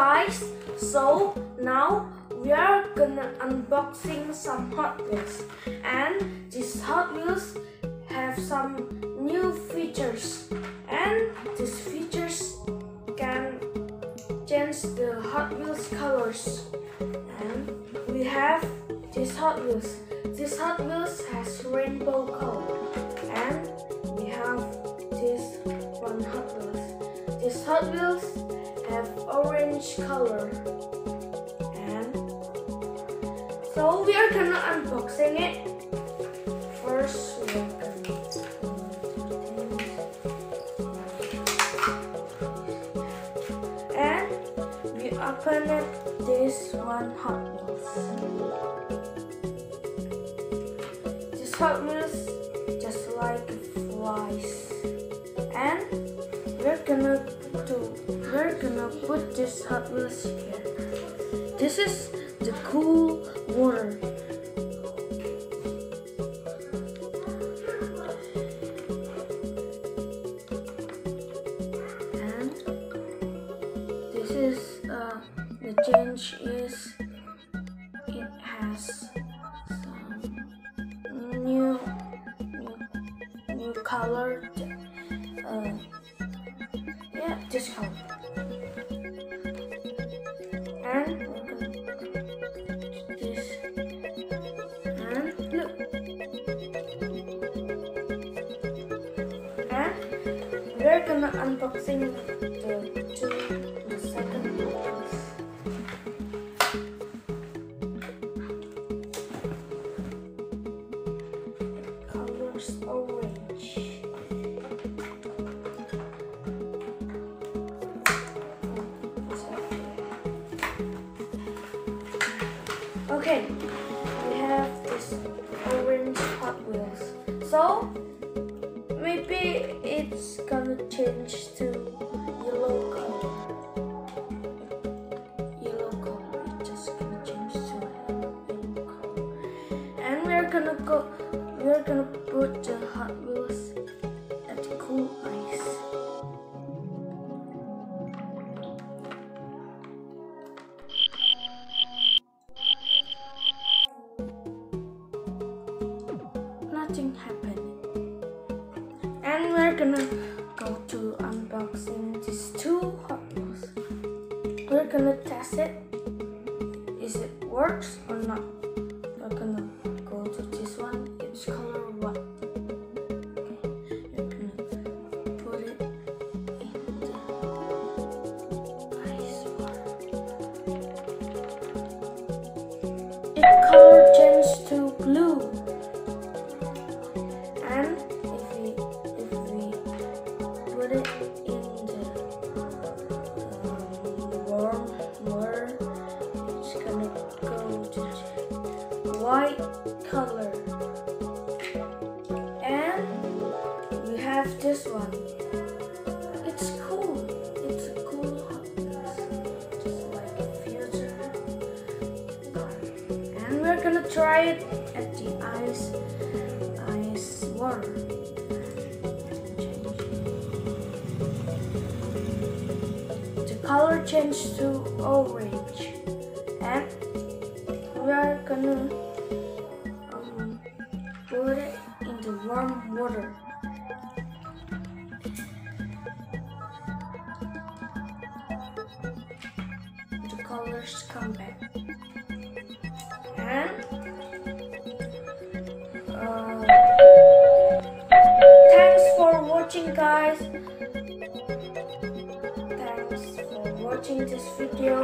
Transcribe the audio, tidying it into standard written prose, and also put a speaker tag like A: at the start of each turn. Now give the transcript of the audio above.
A: guys, so now we are gonna unboxing some Hot Wheels, and these Hot Wheels have some new features, and these features can change the Hot Wheels colors. And we have these Hot Wheels. This Hot Wheels has rainbow color, and we have this one Hot Wheels. This Hot Wheels have orange color, and so we are gonna unboxing it. First, we are gonna and we open it. This one Hot Wheels. This Hot Wheels just like flies, and we're gonna put this Hot Wheels here. This is the cool water. And this is the change is it has some new color. Yeah, this color. And we're gonna this, and look, and we're gonna unboxing the second box. It colors orange. Okay, we have this orange Hot Wheels. So maybe it's gonna change to yellow color. Yellow color. It's just gonna change to yellow color. And we're gonna put the Hot Wheels at the cool ice. Nothing happened, and we're gonna go to unboxing these two Hot Wheels. We're gonna test it. Is it works or not? We're gonna go to this one. It's color what? Okay, we're gonna put it in the ice water. It color changed to blue. And if we put it in the warm water, it's gonna go to white color. And we have this one. It's cool. It's a cool Hot Wheels, just like a future car. And we're gonna try it at the ice water. The color changed to orange, and we are gonna put it in the warm water. The colors come back, and thanks for watching, guys. Thanks for watching this video.